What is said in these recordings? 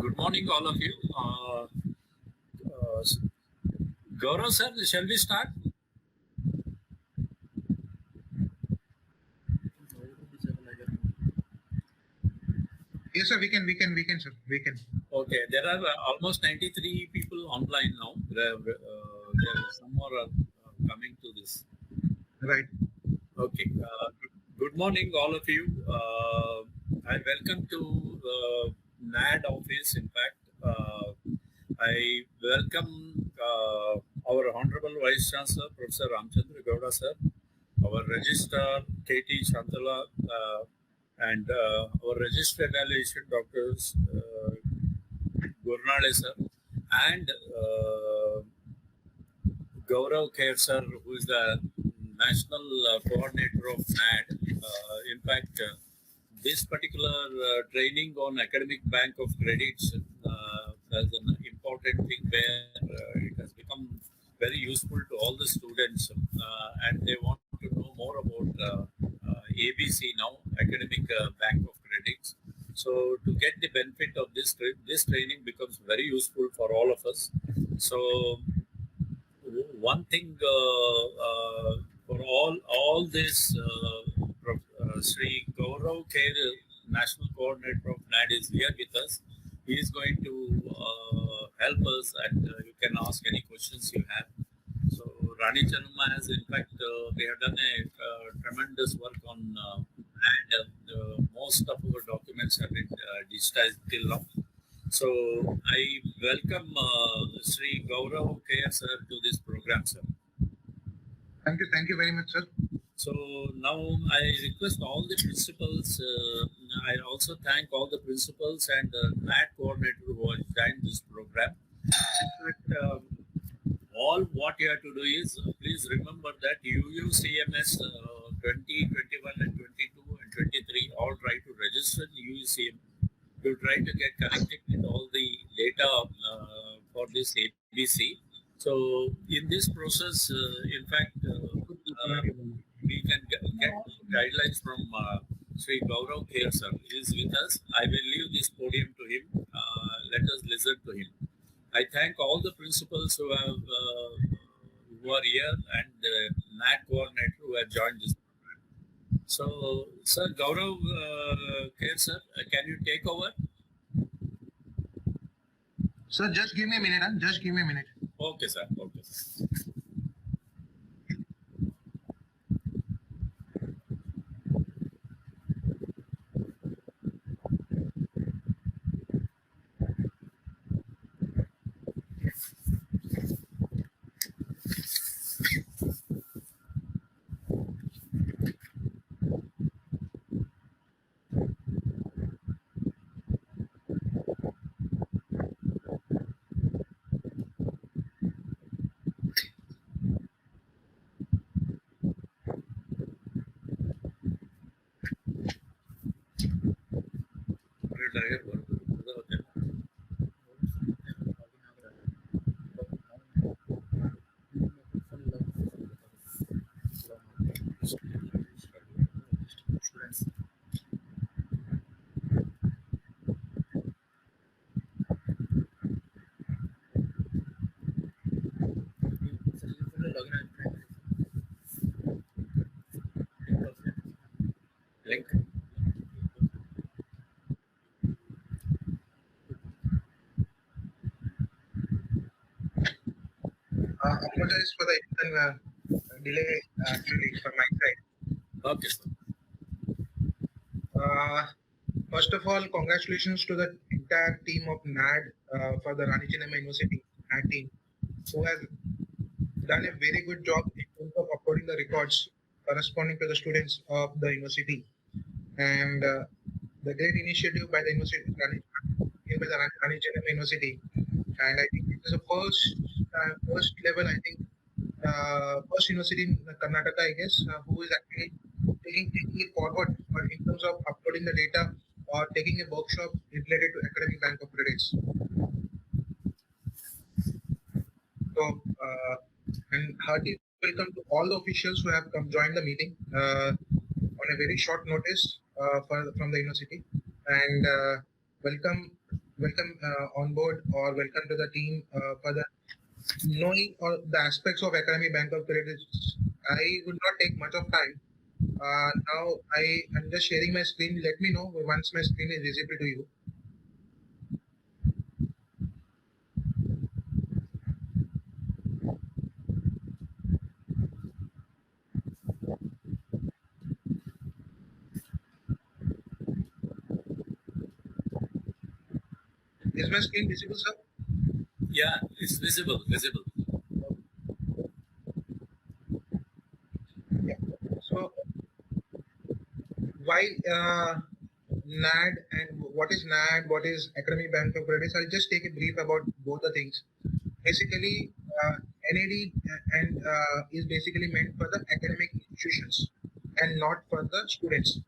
Good morning, all of you. Gaurav sir, shall we start? Yes, sir. We can, sir. We can. Okay. There are almost 93 people online now. There are some more coming to this. Right. Okay. Good morning, all of you. I welcome to NAD office. In fact, I welcome our Honorable Vice Chancellor, Professor Ramchandra Gowda sir, our Registrar, K.T. Shantala, and our Registrar Evaluation, Doctors Gurnale sir, and Gaurav Khare sir, who is the National Coordinator of NAD. In fact, this particular training on academic bank of credits is an important thing where it has become very useful to all the students, and they want to know more about ABC now, academic bank of credits. So to get the benefit of this training becomes very useful for all of us. So one thing for all this, Shri Gaurav Khare, National Coordinator of NAD, is here with us. He is going to help us, and you can ask any questions you have. So Rani Channamma has, in fact, they have done a tremendous work on and most of our documents have been digitized till now. So I welcome Shri Gaurav Khare sir to this program, sir. Thank you very much, sir. So now I request all the principals. I also thank all the principals and the NAD coordinator who have joined this program. But, all what you have to do is please remember that UUCMS 20, 21 and 22 and 23 all try to register in UUCMS. You try to get connected with all the data for this ABC. So in this process, in fact, we can get guidelines from Shri Gaurav Khare sir. He is with us. I will leave this podium to him. Let us listen to him. I thank all the principals who are here and the NAD coordinator who have joined this program. So, sir, Gaurav Khare sir, can you take over? Sir, just give me a minute. Just give me a minute. Okay, sir. Okay. Link. Apologize for the delay actually from my side. Okay, sir. First of all, congratulations to the entire team of NAD for the Rani Channamma University NAD team, who has done a very good job in terms of uploading the records corresponding to the students of the university, and the great initiative by the university, by the Rani Channamma University. And I think it is the first level, I think, first university in Karnataka, I guess, who is actually taking it forward in terms of uploading the data or taking a workshop related to academic bank of credits. So, and hearty welcome to all the officials who have joined the meeting on a very short notice from the university, and welcome welcome on board or welcome to the team for the knowing all the aspects of academic bank of credit. I would not take much of time. Now I am just sharing my screen. Let me know once my screen is visible to you. Is my screen visible, sir? Yeah, it's visible. Yeah. So why NAD and what is NAD, what is Academic Bank of Credits? I'll just take a brief about both the things. Basically, NAD is basically meant for the academic institutions and not for the students.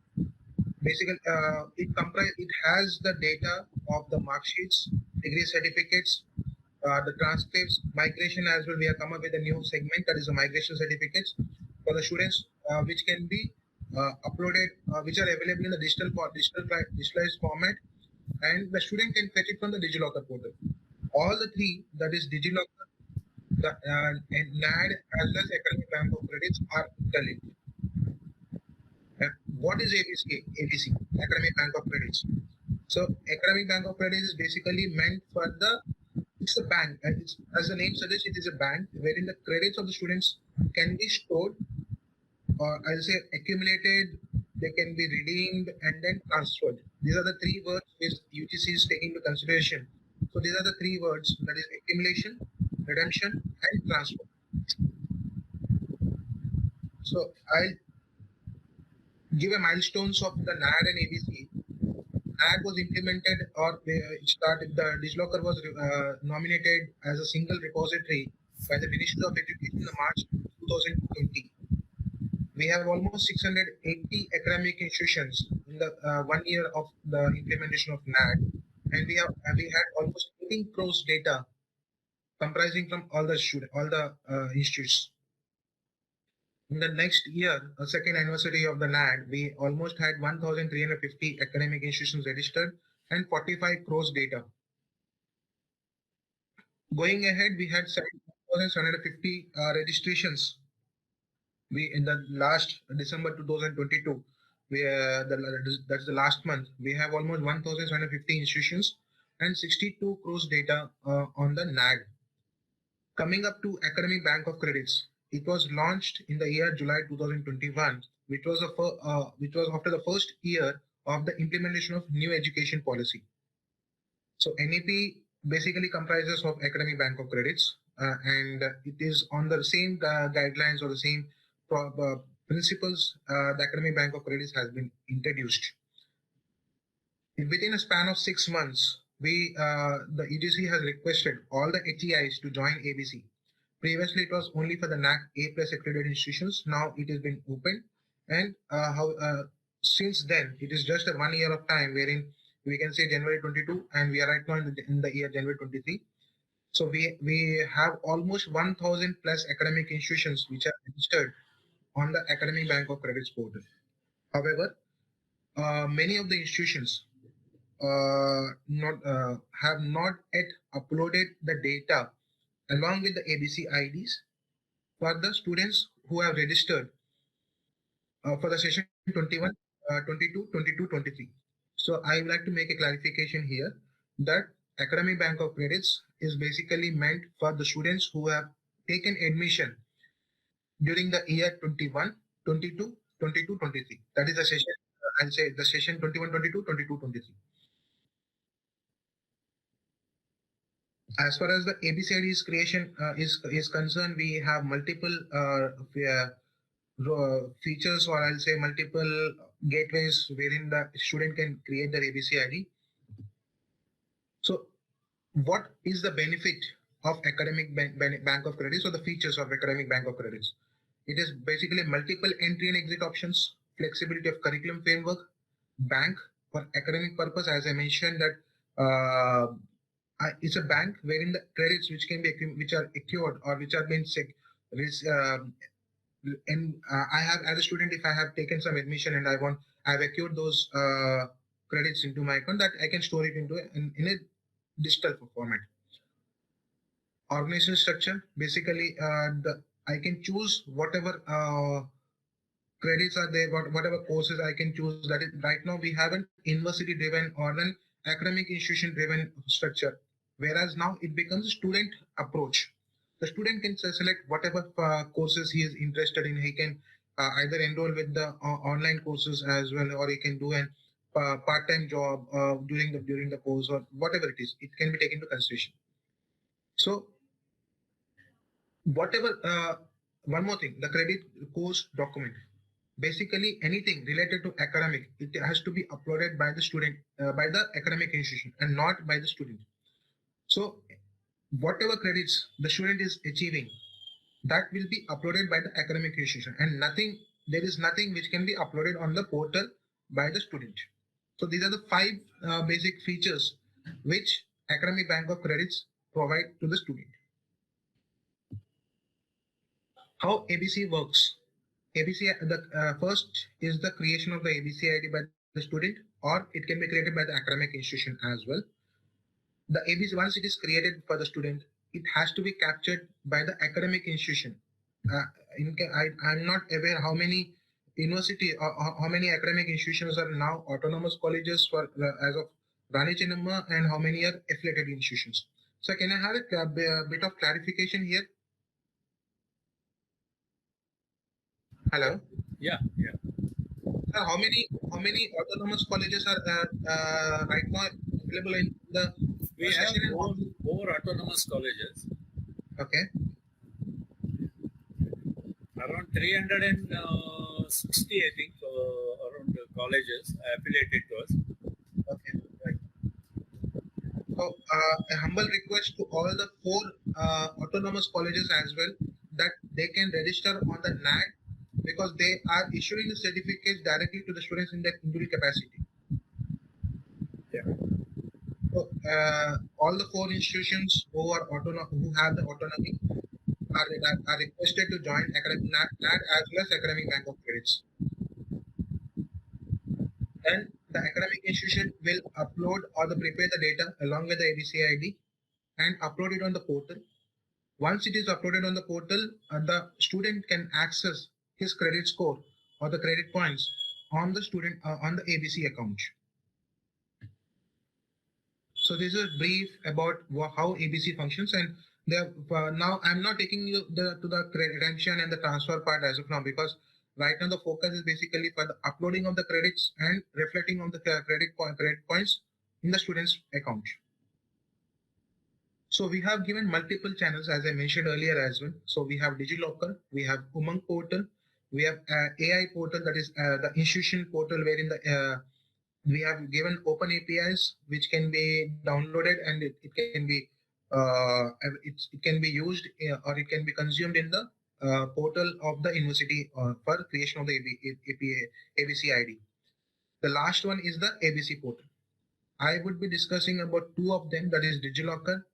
Basically, it has the data of the mark sheets, degree certificates, the transcripts, migration as well. We have come up with a new segment that is the migration certificates for the students, which can be uploaded, which are available in the digitalized format, and the student can fetch it from the DigiLocker portal. All the three, that is DigiLocker, and NAD as well as Academic Bank of Credits, are interlinked. What is ABC? ABC, Academic Bank of Credits. So Academic Bank of Credits is basically meant for it's a bank, and as the name suggests, it is a bank wherein the credits of the students can be stored, or I'll say accumulated, they can be redeemed and then transferred. These are the three words which UGC is taking into consideration. So these are the three words, that is accumulation, redemption, and transfer. So I'll give a milestones of the NAD and ABC. NAD was implemented or it started, the DigiLocker was nominated as a single repository by the Ministry of Education in March 2020. We have almost 680 academic institutions in the 1 year of the implementation of NAD, and we had almost 18 crores data comprising from all the institutes. In the next year, a second anniversary of the NAD, we almost had 1,350 academic institutions registered and 45 crores data. Going ahead, we had 7,750 registrations. We in the last December 2022, that's the last month. We have almost 1,750 institutions and 62 crores data on the NAD. Coming up to Academic Bank of Credits, it was launched in the year July 2021, which was after the first year of the implementation of new education policy. So NEP basically comprises of Academic Bank of Credits, and it is on the same guidelines or the same principles. The Academic Bank of Credits has been introduced. Within a span of 6 months, the EGC has requested all the HEIs to join ABC. Previously, it was only for the NAC A+ accredited institutions. Now it has been opened, and since then, it is just a 1 year of time wherein we can say January 22, and we are right now in the year January 23. So we have almost 1,000 plus academic institutions which are registered on the Academic Bank of Credits portal. However, many of the institutions have not yet uploaded the data along with the ABC IDs for the students who have registered for the session 21, 22, 22, 23. So I would like to make a clarification here that Academic Bank of Credits is basically meant for the students who have taken admission during the year 21, 22, 22, 23. That is the session, I'll say the session 21, 22, 22, 23. As far as the ABCD's creation is concerned, we have multiple features, or I'll say multiple gateways wherein the student can create their ABC ID. So, what is the benefit of Academic Bank of Credits, or the features of Academic Bank of Credits? It is basically multiple entry and exit options, flexibility of curriculum framework, bank for academic purpose, as I mentioned that. It's a bank wherein the credits which are accrued or which have been I have, as a student, if I have taken some admission and I've accrued those credits into my account, that I can store it in digital format. Organization structure, basically, I can choose whatever credits are there, whatever courses I can choose. That is, right now we have an university driven or an academic institution driven structure, whereas now it becomes a student approach. The student can select whatever courses he is interested in. He can either enroll with the online courses as well, or he can do an part-time job during the course, or whatever it is. It can be taken into consideration. So whatever one more thing, the credit course document, basically anything related to academic, it has to be uploaded by the student, by the academic institution, and not by the student. So whatever credits the student is achieving, that will be uploaded by the academic institution, and there is nothing which can be uploaded on the portal by the student. So these are the 5 basic features which academic bank of credits provide to the student. How ABC works. ABC, the first is the creation of the ABC ID by the student, or it can be created by the academic institution as well. The ABC, once it is created for the student, it has to be captured by the academic institution. I'm not aware how many university or how many academic institutions are now autonomous colleges for as of Rani Channamma, and how many are affiliated institutions. So can I have a bit of clarification here? Hello. Yeah. Sir, how many autonomous colleges are right now available in the? We have four autonomous colleges. Okay. Around 360, I think, around colleges affiliated to us. Okay. Right. So, a humble request to all the 4 autonomous colleges as well, that they can register on the NAD, because they are issuing the certificates directly to the students in their individual capacity. Yeah. So, all the 4 institutions who have the autonomy are requested to join academic NAD as well as academic bank of credits. Then the academic institution will upload or prepare the data along with the ABC ID and upload it on the portal. Once it is uploaded on the portal, the student can access his credit score or the credit points on the student on the ABC account. So this is brief about how ABC functions, and now I'm not taking you to the redemption and the transfer part as of now, because right now the focus is basically for the uploading of the credits and reflecting on the credit points in the student's account. So we have given multiple channels, as I mentioned earlier as well. So we have DigiLocker, we have Umang portal, we have AI portal, that is the institution portal, wherein we have given open APIs which can be downloaded, and it can be it can be used or it can be consumed in the portal of the university for creation of the ABC ID. The last one is the ABC portal. I would be discussing about 2 of them, that is DigiLocker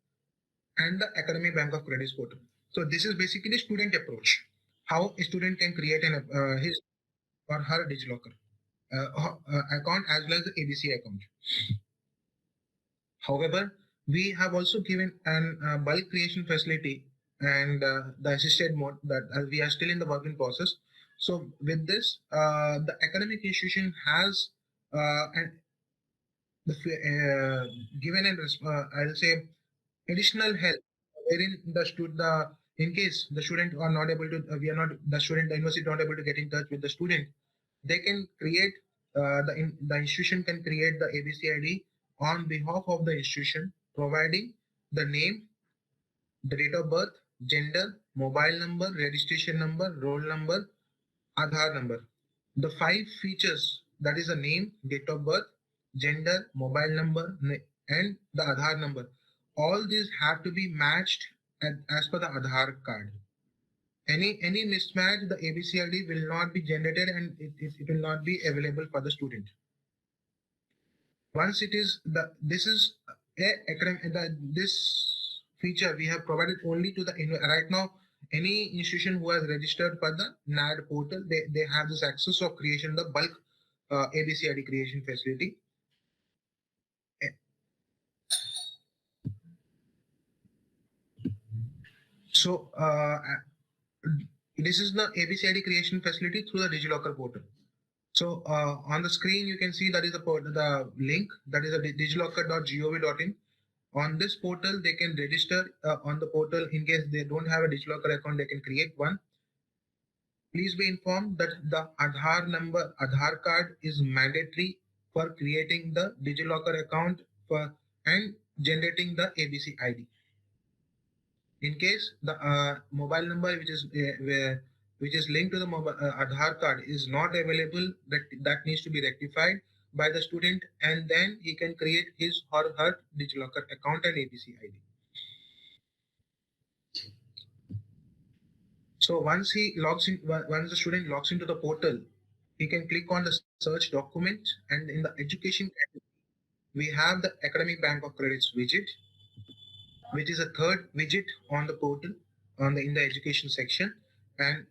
and the Academic Bank of Credits portal. So this is basically student approach, how a student can create his or her DigiLocker account as well as the ABC account. However, we have also given an bulk creation facility and the assisted mode, that we are still in the work in process. So with this, the academic institution has given an I'll say additional help, wherein in case the student are not able to the university not able to get in touch with the student, they can create the institution can create the ABC ID on behalf of the institution, providing the name, the date of birth, gender, mobile number, registration number, roll number, Aadhaar number. The 5 features, that is the name, date of birth, gender, mobile number, and the Aadhaar number. All these have to be matched as per the Aadhaar card. Any mismatch, the ABC ID will not be generated, and it will not be available for the student. Once it is this feature we have provided only to the right now. Any institution who has registered for the NAD portal, they have this access of creation the bulk ABC ID creation facility. So this is the ABC ID creation facility through the DigiLocker portal. So on the screen, you can see that is the link, that is a digilocker.gov.in. On this portal, they can register on the portal. In case they don't have a DigiLocker account, they can create one. Please be informed that the Aadhaar card is mandatory for creating the DigiLocker account and generating the ABC ID. In case the mobile number which is linked to the mobile Aadhaar card is not available, that needs to be rectified by the student, and then he can create his or her DigiLocker account and ABC ID. So once the student logs into the portal, he can click on the search document, and in the education category, we have the Academic Bank of Credits widget, which is a third widget on the portal in the education section. And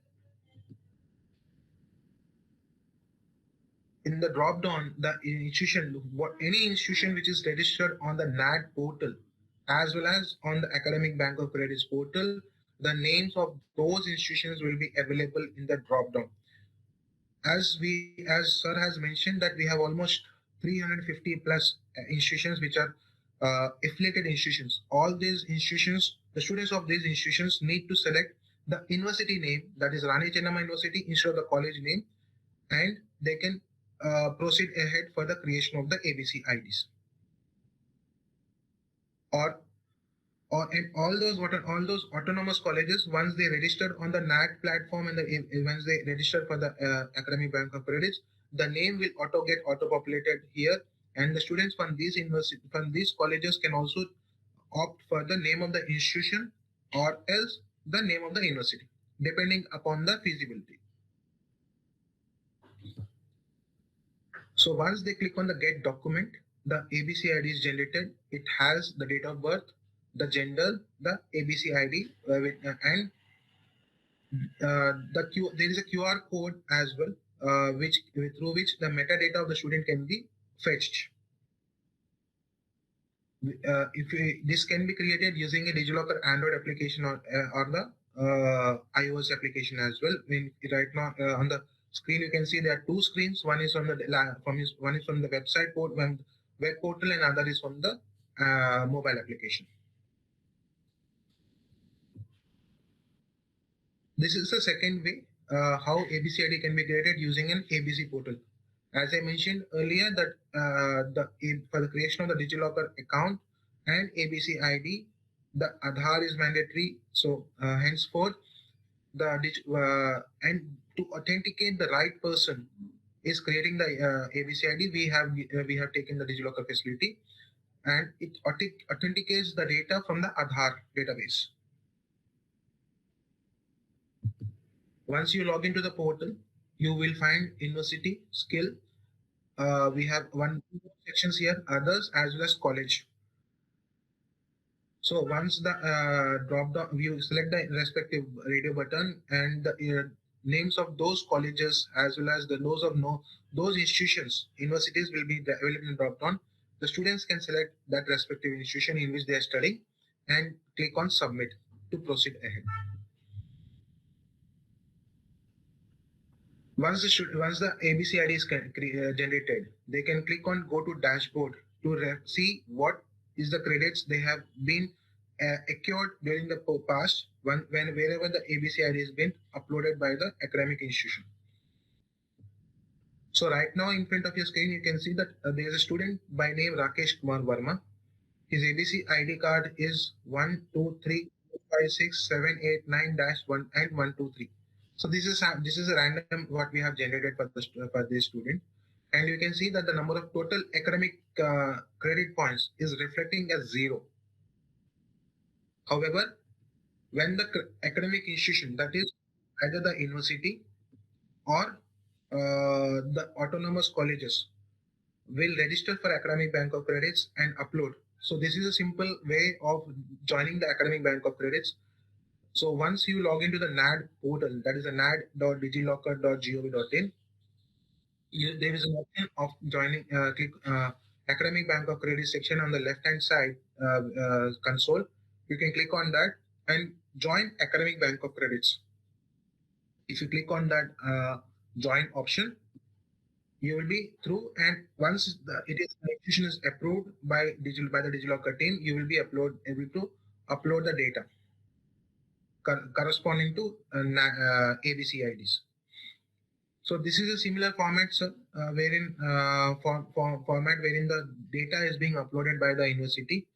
in the drop down, the any institution which is registered on the NAD portal as well as on the Academic Bank of Credits portal, the names of those institutions will be available in the drop down. As sir has mentioned, that we have almost 350 plus institutions which are affiliated institutions. All these institutions, the students of these institutions need to select the university name, that is Rani Channamma University, instead of the college name, and they can proceed ahead for the creation of the ABC IDs. And all those autonomous colleges, once they register on the NAD platform and once they register for the Academic Bank of Credits, the name will get auto-populated here, and the students from these colleges can also opt for the name of the institution or else the name of the university, depending upon the feasibility. So once they click on the get document, the ABC ID is generated. It has the date of birth, the gender, the ABC ID, and there is a QR code as well, through which the metadata of the student can be fetched. This can be created using a DigiLocker Android application or the iOS application as well. Right now on the screen you can see there are two screens. One is from the website web portal, and other is from the mobile application. This is the second way how ABC ID can be created using an ABC portal. As I mentioned earlier, that for the creation of the DigiLocker account and ABC ID, the Aadhaar is mandatory. So henceforth, and to authenticate the right person is creating the ABC ID, we have taken the DigiLocker facility, and it authenticates the data from the Aadhaar database. Once you log into the portal, you will find university, skill. We have one sections here, others as well as college. So once the drop down, you select the respective radio button, and the names of those colleges as well as those institutions, universities will be available in drop down. The students can select that respective institution in which they are studying and click on submit to proceed ahead. Once the ABC ID is generated, they can click on go to dashboard to see what is the credits they have been acquired during the past wherever the ABC ID has been uploaded by the academic institution. So right now in front of your screen, you can see that there is a student by name Rakesh Kumar Verma. His ABC ID card is 1, 2, 3, 4, 5, 6, 7, 8, 9-1 and 1, 2, 3. So this is a random what we have generated for this student, and you can see that the number of total academic credit points is reflecting as 0. However, when the academic institution, that is either the university or the autonomous colleges, will register for Academic Bank of Credits and upload. So this is a simple way of joining the Academic Bank of Credits. So once you log into the NAD portal, that is a nad.digilocker.gov.in, there is an option of joining. Click Academic Bank of Credit section on the left hand side console. You can click on that, and join academic bank of credits. If you click on that join option, you will be through, and once the institution is approved by the DigiLocker team, you will be able to upload the data corresponding to ABC IDs. So this is a similar format, sir, wherein format wherein the data is being uploaded by the university.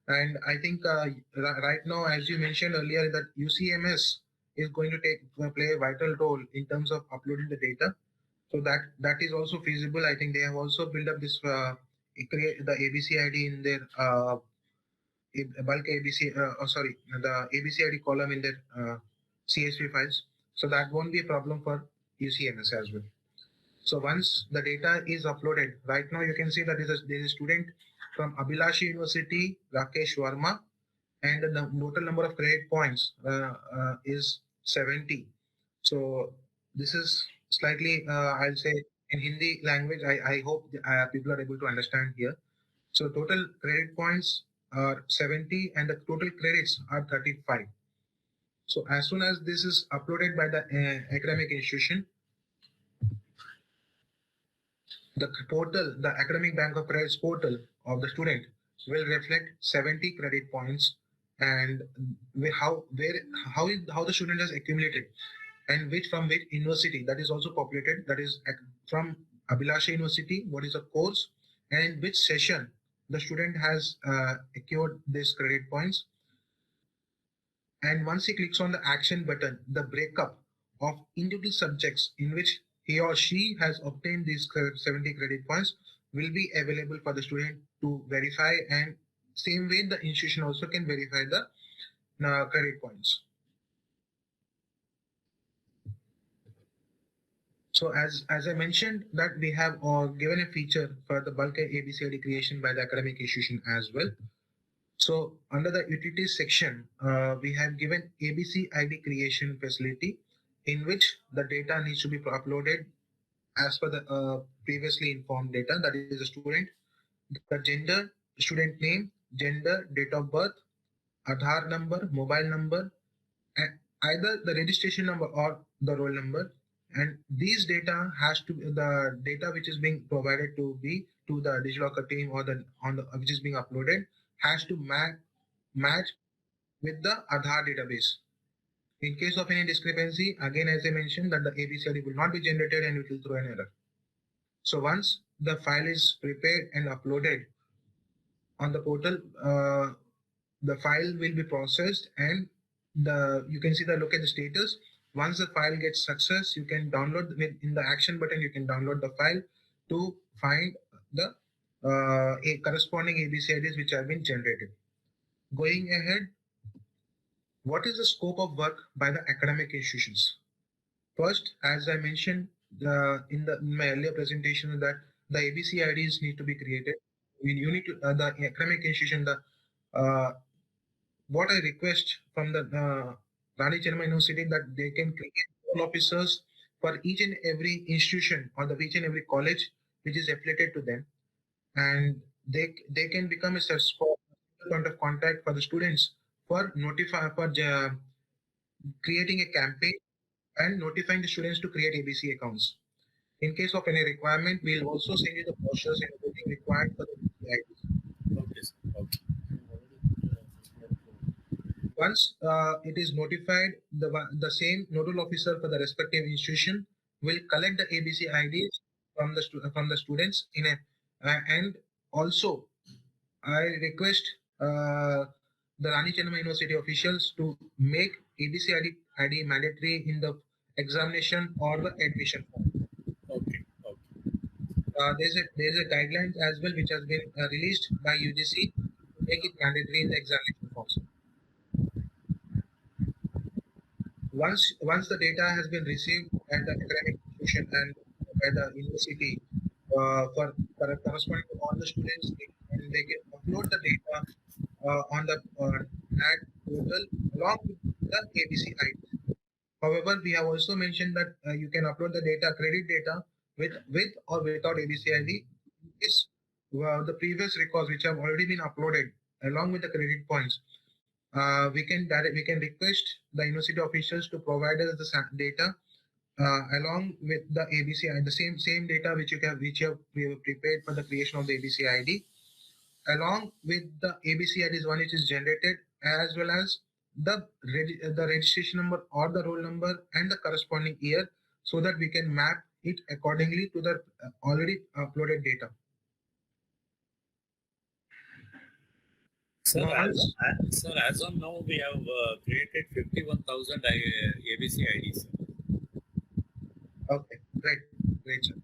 And I think right now, as you mentioned earlier, that UCMS is going to play a vital role in terms of uploading the data. So that is also feasible. I think they have also built up this create the ABC ID in their bulk ABC. The ABC ID column in their CSV files. So that won't be a problem for UCMS as well. So once the data is uploaded, right now you can see that there is a student from Abhilashi University, Rakesh Verma, and the total number of credit points is 70. So this is slightly, I'll say in Hindi language, I hope people are able to understand here. So total credit points are 70 and the total credits are 35. So as soon as this is uploaded by the academic institution, the portal, the academic bank of credits portal of the student will reflect 70 credit points and how the student has accumulated and from which university that is also populated, that is from Abhilasha University, what is the course and which session the student has acquired these credit points. And once he clicks on the action button, the breakup of individual subjects in which he or she has obtained these 70 credit points will be available for the student to verify, and same way the institution also can verify the credit points. So as I mentioned that we have given a feature for the bulk ABC ID creation by the academic institution as well. So under the utilities section, we have given ABC ID creation facility in which the data needs to be uploaded as per the previously informed data, that is the student, the gender, student name, gender, date of birth, Aadhaar number, mobile number, and either the registration number or the roll number. And these data has to be the data which is being provided to the DigiLocker team or which is being uploaded has to match with the Aadhaar database. In case of any discrepancy, again as I mentioned that the ABCD will not be generated and it will throw an error. So once the file is prepared and uploaded on the portal, the file will be processed and you can see look at the status. Once the file gets success, you can download in the action button, you can download the file to find the corresponding ABC IDs which have been generated. Going ahead, what is the scope of work by the academic institutions? First, as I mentioned in my earlier presentation, that the ABC IDs need to be created. You need to the academic institution. What I request from the Rani Channamma University that they can create nodal officers for each and every institution or each and every college which is affiliated to them, and they can become a point of contact for the students for creating a campaign and notifying the students to create ABC accounts. In case of any requirement, we'll also send you the brochures and everything required for the ABC IDs. Okay, sir. Okay. Once it is notified, the same nodal officer for the respective institution will collect the ABC IDs from the students and also I request the Rani Channamma University officials to make ABC ID mandatory in the examination or the admission form. Okay. There's a guidelines as well which has been released by UGC to make it mandatory in the examination forms. Once the data has been received at the academic institution and by the university for corresponding to all the students, they can upload the data on the NAD portal along with the ABC ID. However, we have also mentioned that you can upload the credit data with or without ABC ID. This the previous records which have already been uploaded along with the credit points we can request the university officials to provide us the data along with the ABC, the same data which you have prepared for the creation of the ABC ID, along with the ABC IDs one which is generated, as well as the registration number or the roll number and the corresponding year, so that we can map it accordingly to the already uploaded data. Sir, as of now, we have created 51,000 ABC IDs. Okay, great, sir.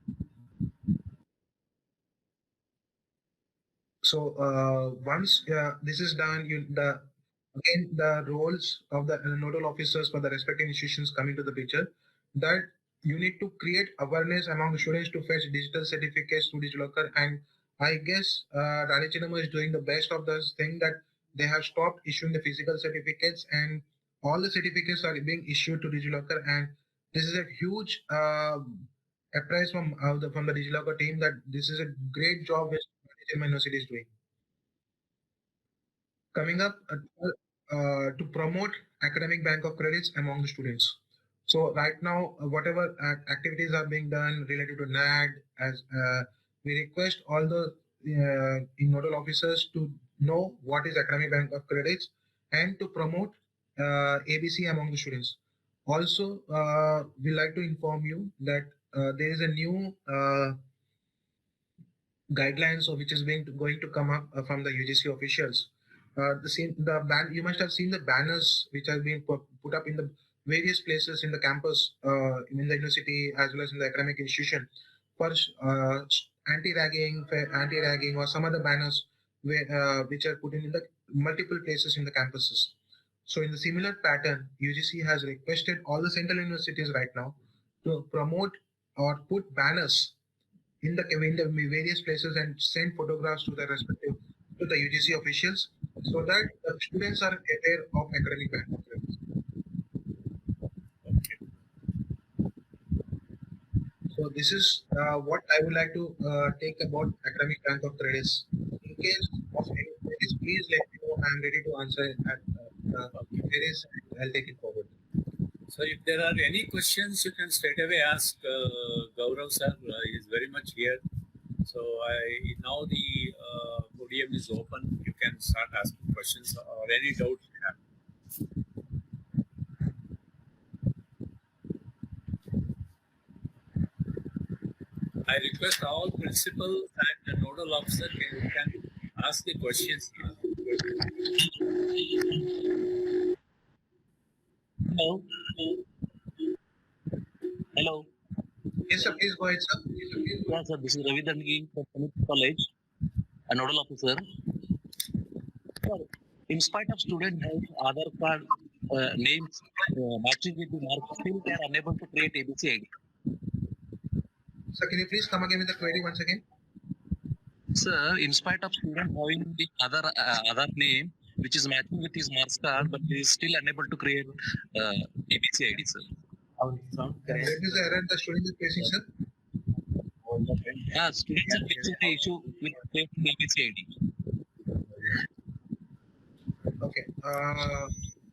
So once this is done, again the roles of the nodal officers for the respective institutions come into the picture. That you need to create awareness among the students to fetch digital certificates to DigiLocker, and I guess Rani Channamma is doing the best of this thing, that they have stopped issuing the physical certificates and all the certificates are being issued to DigiLocker, and this is a huge appraise from the DigiLocker team that this is a great job which Channamma University is doing. Coming up to promote academic bank of credits among the students. So right now, whatever activities are being done related to NAD, as we request all the nodal officers to know what is academic bank of credits and to promote ABC among the students. Also, we like to inform you that there is a new guidelines of which is going to come up from the UGC officials. You must have seen the banners which have been put up in the various places in the campus, in the university as well as in the academic institution, for anti-ragging or some other banners which are put in the multiple places in the campuses. So in the similar pattern, UGC has requested all the central universities right now to promote or put banners in the various places and send photographs to the respective to the UGC officials, so that the students are aware of academic bank of credits. Okay. So this is what I would like to take about academic bank of credits. In case of any queries, please let me know. I am ready to answer at queries. I'll take it forward. So if there are any questions, you can straight away ask Gaurav sir. He is very much here. So now the podium is open. You can start asking questions or any doubts you have. I request all principals and the nodal officer can ask the questions here. Hello. Hello. Yes, sir. Please go ahead, sir. Yeah, sir. This is Ravi Dangi from Community College, a nodal officer. Sir, in spite of student having Aadhaar card names matching with the mark, still they are unable to create ABC ID. Sir, can you please come again with the query once again? Sir, in spite of student having the Aadhaar name which is matching with his marks card, but he is still unable to create ABC ID, sir. That is the error the student is facing, sir. Yeah, students are facing the issue with creating ABC ID. Okay.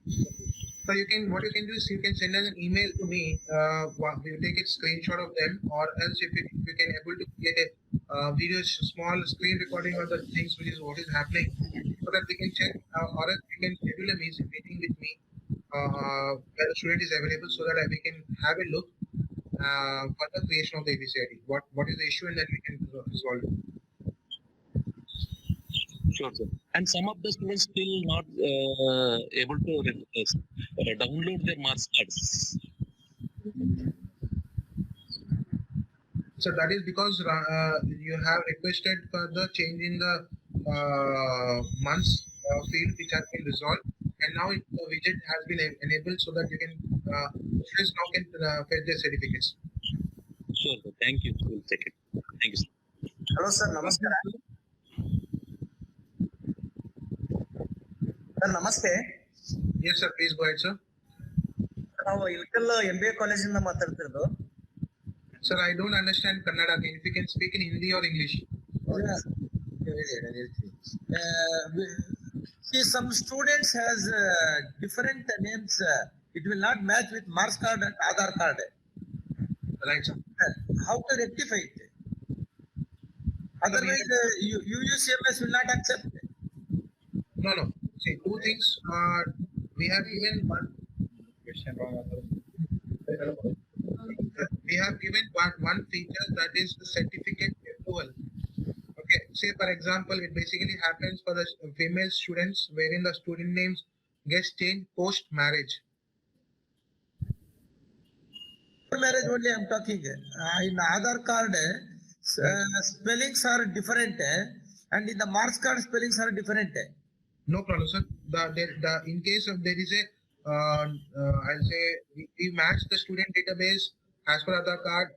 So what you can do is you can send an email to me. You take a screenshot of them, or else if you can able to get a video, small screen recording of the things which is what is happening, so that we can check, or else you can schedule a meeting with me where the student is available, so that we can have a look for the creation of the ABC ID. What is the issue, and then we can resolve it. Sure, sir. And some of the students still not able to download their marks cards. So that is because you have requested for the change in the months field, which has been resolved, and now the widget has been enabled, so that you can students now can fetch their certificates. Sure, sir. Thank you. We'll take it. Thank you, sir. Hello, sir. Namaste. Sir, namaste. Yes, sir. Please go ahead, sir. ನಾವು Ilkal MBA ಕಾಲೇಜಿಂದ ಮಾತಾಡ್ತಿರೋದು. Sir, I don't understand Kannada. If you can speak in Hindi or English. some students has different names. It will not match with marks card and Aadhaar card. Right, sir. How to rectify it? Otherwise, UUCMS will not accept. No. See, two things. We have given one. We have given one feature, that is the certificate approval. Okay. Say for example, it basically happens for the female students wherein the student names gets changed post marriage. For marriage only I am talking. In Aadhaar card, spellings are different, and in the marks card spellings are different. No problem, sir. In case of there is a, I'll say we match the student database as per Aadhaar card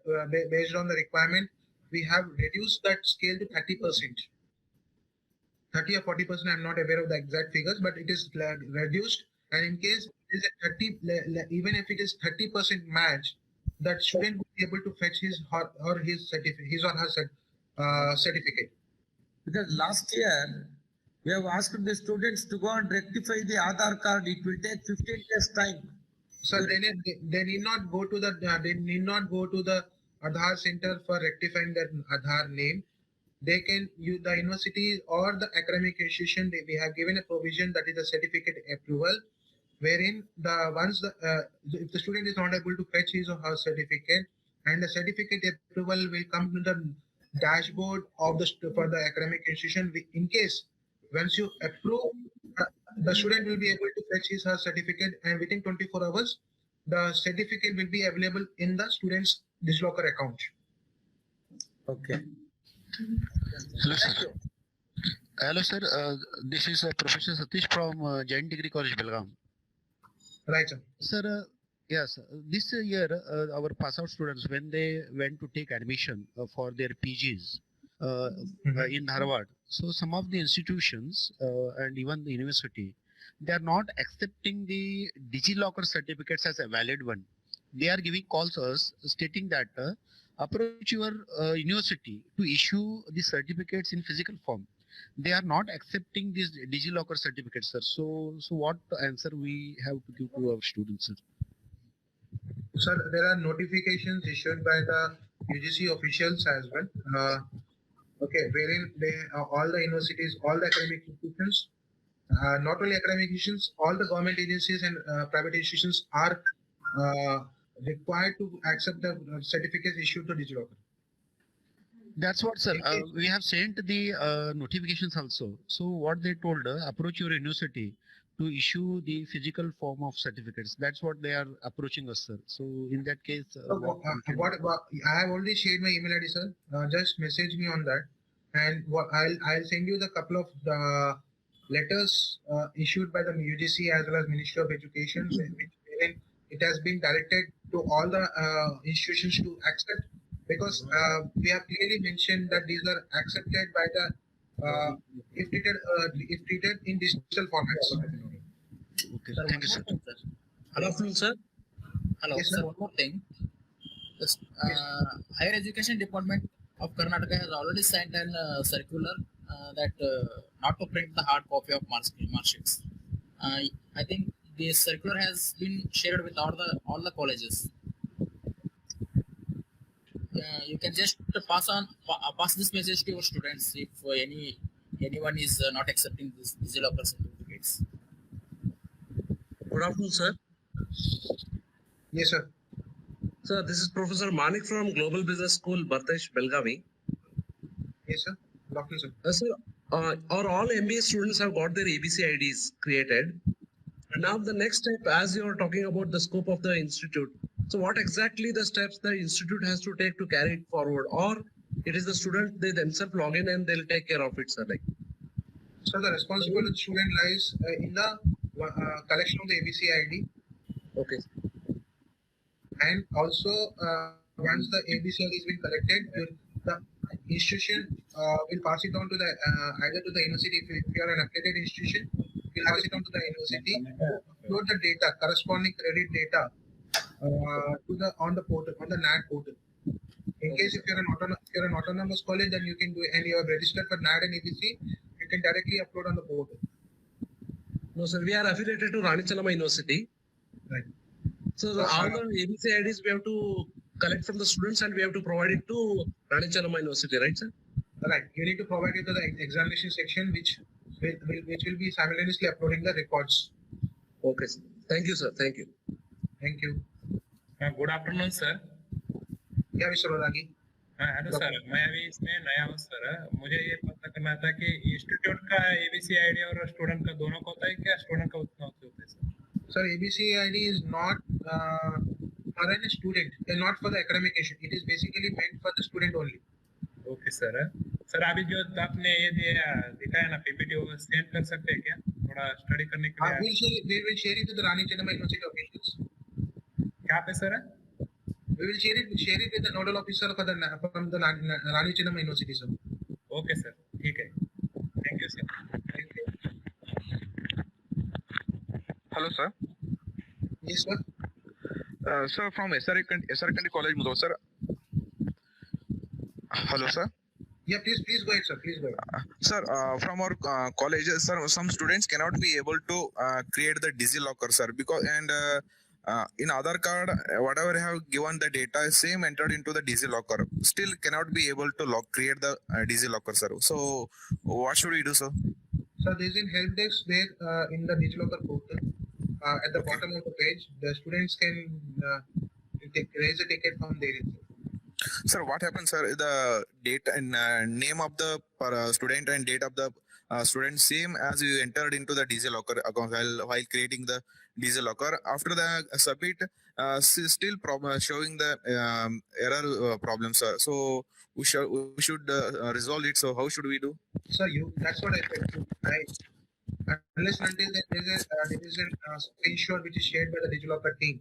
based on the requirement. We have reduced that scale to 30%. 30 or 40%, I'm not aware of the exact figures, but it is reduced. And in case it is a 30, even if it is 30% match, that student will be able to fetch his or her certificate. Because last year we have asked the students to go and rectify the Aadhaar card. It will take 15 days time. So they need not go to the Aadhaar center for rectifying that Aadhaar name. They can use the university or the academic institution. We have given a provision, that is a certificate approval, wherein if the student is not able to fetch his or her certificate, and the certificate approval will come to the dashboard of for the academic institution. In case once you approve, the student will be able to fetch his or her certificate, and within 24 hours, the certificate will be available in the student's DigiLocker account. Okay. Hello, sir. Hello, sir. This is Professor Satish from Jain Degree College, Belagavi. Right, sir. Sir, yes, this year our pass-out students, when they went to take admission for their PGs in Harvard, so some of the institutions and even the university, they are not accepting the DigiLocker certificates as a valid one. They are giving calls to us stating that approach your university to issue the certificates in physical form. They are not accepting these DigiLocker certificates, sir. So what answer we have to give to our students, sir? Sir, there are notifications issued by the UGC officials as well. Okay, wherein all the universities, all the academic institutions, not only academic institutions, all the government agencies and private institutions are required to accept the certificates issued to DigiLocker. That's what, sir. We have sent the notifications also. So what they told, approach your university to issue the physical form of certificates. That's what they are approaching us, sir. So in that case, I have already shared my email ID, sir. Just message me on that, and I'll send you the couple of the letters issued by the UGC as well as Ministry of Education, wherein it has been directed to all the institutions to accept, because we have clearly mentioned that these are accepted by the if treated in digital formats. Okay, thank you, sir. Hello, sir. Hello, Yes, sir. sir. One more thing. This, Higher Education Department of Karnataka has already sent a circular that not to print the hard copy of mark sheets. I think this circular has been shared with all the colleges. You can just pass this message to your students if anyone is not accepting this DigiLocker certificates. Good afternoon, sir. Yes, sir. Sir, this is Professor Manik from Global Business School, Bartesh, Belagavi. Yes, sir. Doctor, sir. Sir, our all MBA students have got their ABC IDs created. Now, the next step, as you are talking about the scope of the institute, so what exactly the steps the institute has to take to carry it forward, or it is the student, they themselves log in and they'll take care of it, sir? Like, So the responsibility of the student lies in the collection of the ABC ID, okay. and also once the ABC ID has been collected, the institution will pass it on to the either to the university. If you are an accredited institution, will pass it on to the university to upload the data, corresponding credit data on the portal, on the NAD portal. In case if you're an autonomous college, then you can do, and you are registered for NAD and ABC, you can directly upload on the portal. No, sir. We are affiliated to Rani Channamma University. Right. So all the ABC IDs we have to collect from the students and we have to provide it to Rani Channamma University, right, sir? Right. You need to provide it to the examination section, which will be simultaneously uploading the records. Okay, sir. Thank you, sir. Thank you. Thank you. Good afternoon sir. Yeah, Mr. Belagavi. Hello sir, मैं अभी इसमें नया हूँ sir. मुझे ये पता करना था कि इंस्टीट्यूट का एबीसी आईडी और स्टूडेंट का दोनों का होता है क्या? स्टूडेंट का उतना होता है sir? Sir, ABC ID is not for a student, not for the academic issue. It is basically meant for the student only. Okay sir. Sir अभी जो आपने ये दिखाया ना पीपीटी, वो सेंड कर सकते हैं क्या थोड़ा स्टडी करने के लिए? We will share it to the Rani Channamma University officials. क्या पे sir? We will share it with the nodal officer for from the Rani Channamma University, sir. Okay sir, ठीक है। Thank you sir. Thank you. Hello, sir. Yes, sir. Sir, from SRK College, Mudho, sir. Hello, sir. Yeah, please go ahead, sir. Please go ahead. Sir, from our college, sir, some students cannot be able to create the DigiLocker, sir, because in Aadhaar card, whatever you have given the data is same entered into the DigiLocker. Still cannot be able to create the DigiLocker, sir. So, what should we do, sir? So there is a help desk there in the DigiLocker portal. At the bottom of the page, the students can raise a ticket from there itself. Sir, what happens, sir? The date and name of the student and date of the student same as you entered into the DigiLocker account while creating the DigiLocker. After the submit, still showing the error problem, sir. So we should resolve it. So how should we do? Sir, that's what I said. Unless and until there is a screenshot which is shared by the DigiLocker team,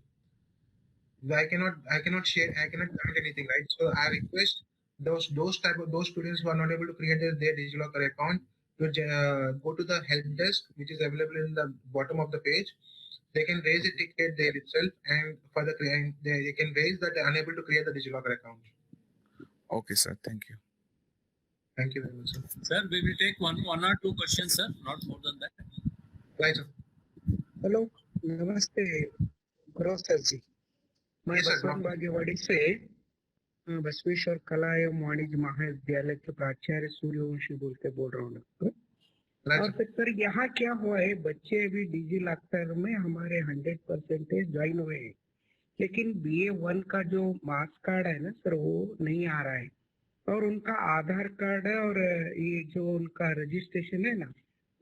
I cannot share. I cannot comment anything, right? So I request those students who are not able to create their DigiLocker account to go to the help desk, which is available in the bottom of the page. They can raise a ticket there itself, and for the they can raise that they are unable to create the DigiLocker account. Okay, sir. Thank you. Thank you very much, sir. Sir, we will take one or two questions, sir, not more than that. Right, sir. Hello, नमस्ते Gurav sir जी। मैं Yes, sir. बसवन बागेवाड़ी से बसवेश्वर कला एवं वाणिज्य महाविद्यालय के प्राचार्य सूर्यवंशी बोल रहा हूँ। Right, और sir. सर यहाँ क्या हुआ है, बच्चे अभी डिजिलॉकर में हमारे 100% ज्वाइन हुए हैं, लेकिन BA1 का जो मार्क्स कार्ड है ना सर, वो नहीं आ रहा है, और उनका आधार कार्ड है और ये जो उनका रजिस्ट्रेशन है ना,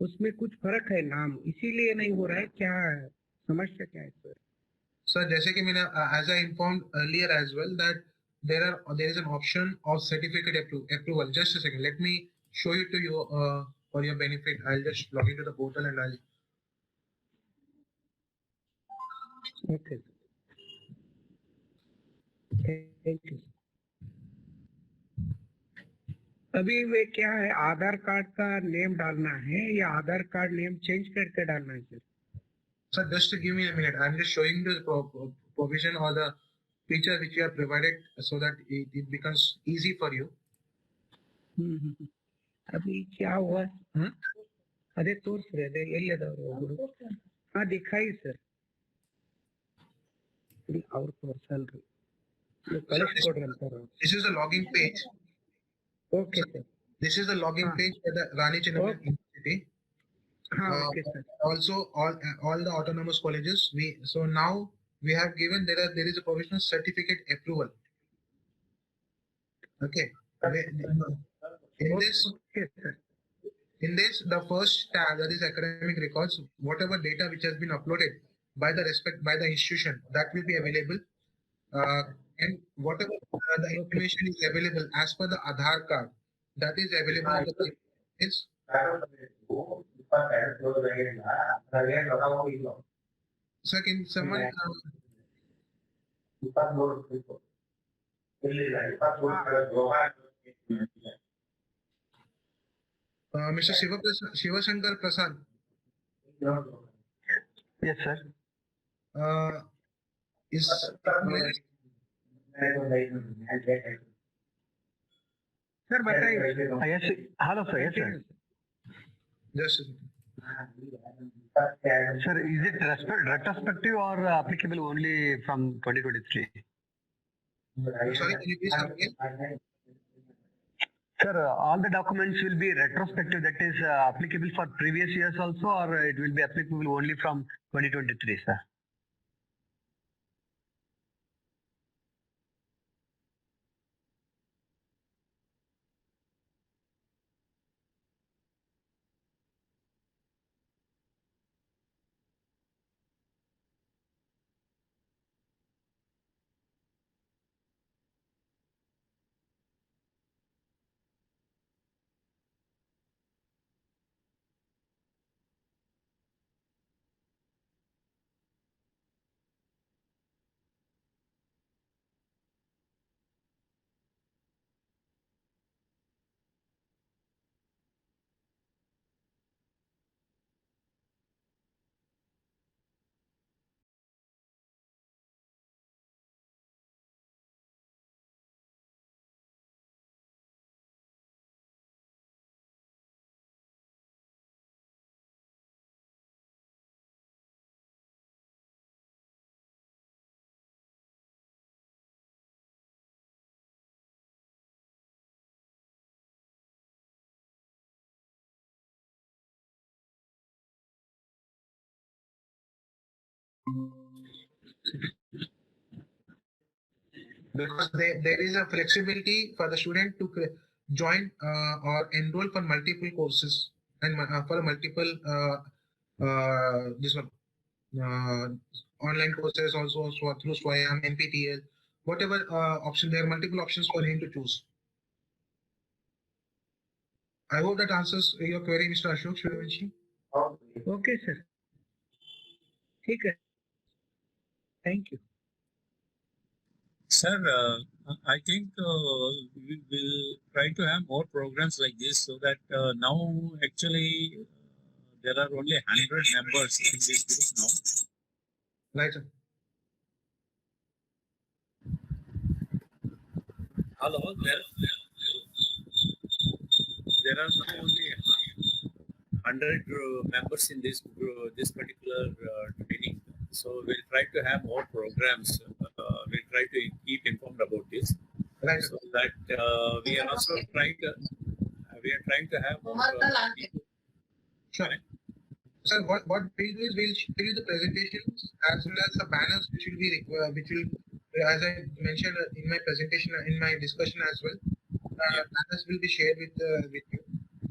उसमें कुछ फर्क है नाम, इसीलिए नहीं हो रहा है। क्या समस्या क्या है सर? Sir, जैसे कि मैंने as I informed earlier as well that there is an option of certificate approval. Just a second, let me show it to you for your benefit. I'll just log into the portal and I'll. Okay, thank you. अभी वे क्या है, आधार card का name डालना है या आधार card name change करके डालना है sir? Sir, just to give me a minute, I'm just showing the provision or the feature which you have provided so that it becomes easy for you. अभी क्या हुआ? ಅದೇ ತೋರಿಸ್ರಿ, ಅದೇ ಎಲ್ಲಿದವರು ಒಬ್ರು? ಹಾ ದಿखाई ಸರ್, ಅವ್ರು ತೋರ್ಸಲ್ರಿ, ಕಳಿಸ್ಕೊಡ್ರಿ ಅಂತಾರ. This is the login page. Okay sir. This is the login page for the Rani Channamma University. Okay, sir. Also, all the autonomous colleges. So now we have given there is a provisional certificate approval. Okay. In this, the first tab, that is academic records, whatever data which has been uploaded by the institution, that will be available. And whatever the information is available as per the Aadhaar card, that is available on the is. Sir, can someone Mr. Shivashankar Prasad? Yes, sir. Is sir बताइए। Yes, hello sir. Yes, sir. just Sir, is it retrospective or applicable only from 2023? Sorry, can you please come again? Sir, all the documents will be retrospective, that is applicable for previous years also, or it will be applicable only from 2023, sir? Because there is a flexibility for the student to join or enroll for multiple courses and for multiple this one online courses also through Swayam, NPTEL, whatever option. There are multiple options for him to choose. I hope that answers your query, Mr. Ashok Suryavanshi. Okay, sir. ठीक है. Thank you. Sir, I think we will try to have more programs like this so that now actually there are only 100 members in this group now. Right, sir. Hello, there are now only 100 members in this particular training. So we'll try to have more programs. We'll try to keep informed about this. Right. So that we are also trying to have more. Sure. Sir, what we'll do is we'll show you the presentations as well as the banners which will be as I mentioned in my presentation, in my discussion as well. Banners will be shared with you,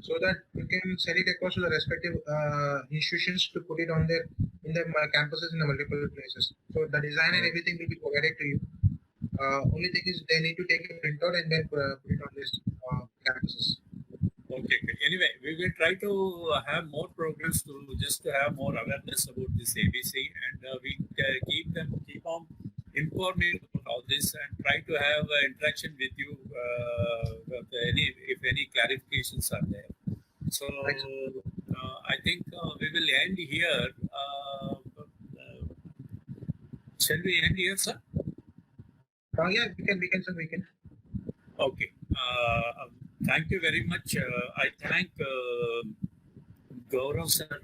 so that you can send it across to the respective institutions to put it on their campuses in the multiple places. So the design and everything will be provided to you. Only thing is they need to take a printout and then put it on this campuses. Okay. Anyway, we will try to have more programs to have more awareness about this ABC, and we keep on informing about all this and try to have interaction with you if any clarifications are there. So I think we will end here. Shall we end here, sir? Yeah, we can. Okay. Thank you very much. I thank Gaurav sir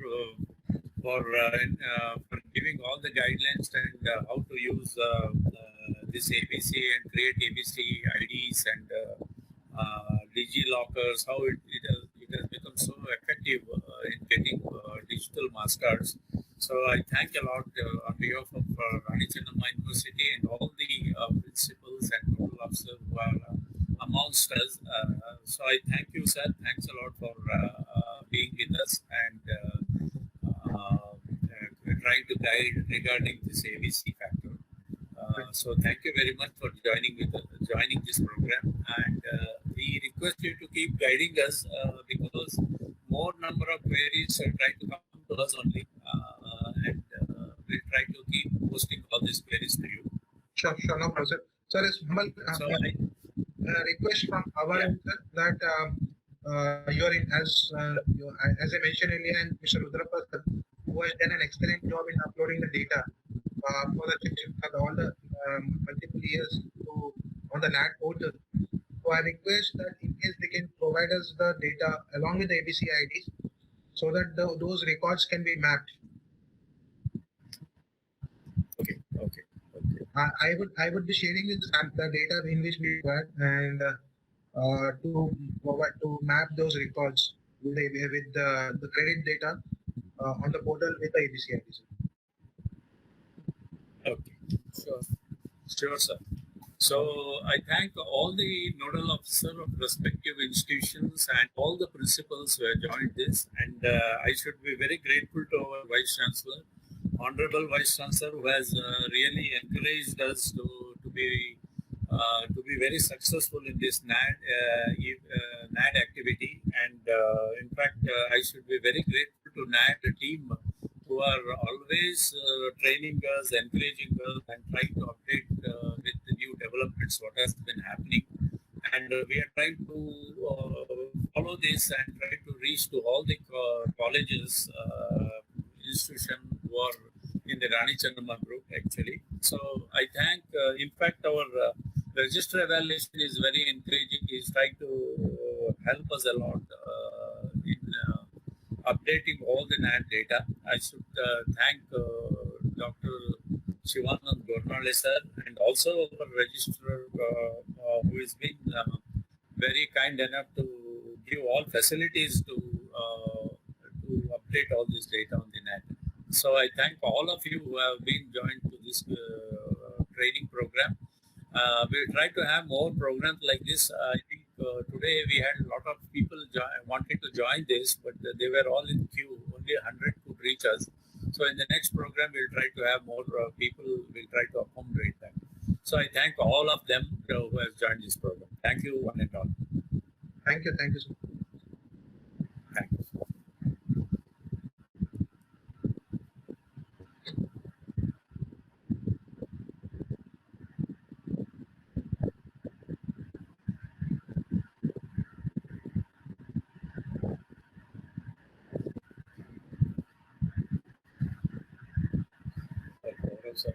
for giving all the guidelines and how to use this ABC and create ABC IDs and DigiLockers, how it has become so effective in getting digital mastercards. So I thank a lot on behalf of Rani Channamma University and all the principals and nodal officers who are amongst us. So I thank you, sir. Thanks a lot for being with us and trying to guide regarding this ABC factor. So thank you very much for joining this program, and we request you to keep guiding us because more number of queries are trying to come to us only, and we'll try to keep posting all these queries to you. Sure, no problem, sir. Sir, it's request from our end, sir, that you are in as I mentioned earlier, and Mr. Rudrappa, sir, who has done an excellent job in uploading the data for all the multiple years on the NAD portal. So I request that in case they can provide us the data along with the ABC IDs, so that those records can be mapped. Okay. I would be sharing the data in which we got and to map those records with the credit data on the portal with the ABC IDs. Okay. Sure, sir. So I thank all the nodal officers of respective institutions and all the principals who have joined this. And I should be very grateful to our Vice Chancellor, Honorable Vice Chancellor, who has really encouraged us to be very successful in this NAD activity. And in fact, I should be very grateful to NAD team who are always training us, encouraging us, and trying to update with the new developments, what has been happening. And we are trying to follow this and try to reach to all the colleges, institutions who are in the Rani Channamma group, actually. So I thank, in fact, our register evaluation is very encouraging. He's trying to help us a lot in updating all the NAD data. I should thank Dr. Shivanand Gornale sir and also our registrar who has been very kind enough to give all facilities to update all this data on the NAD. So I thank all of you who have been joined to this training program. We'll try to have more programs like this. I think today we had a lot of people wanted to join this, but they were all in queue. Only 100 could reach us. So in the next program, we'll try to have more people. We'll try to accommodate them. So I thank all of them who have joined this program. Thank you, one and all. Thank you, sir. Thank you. Gaurav sir.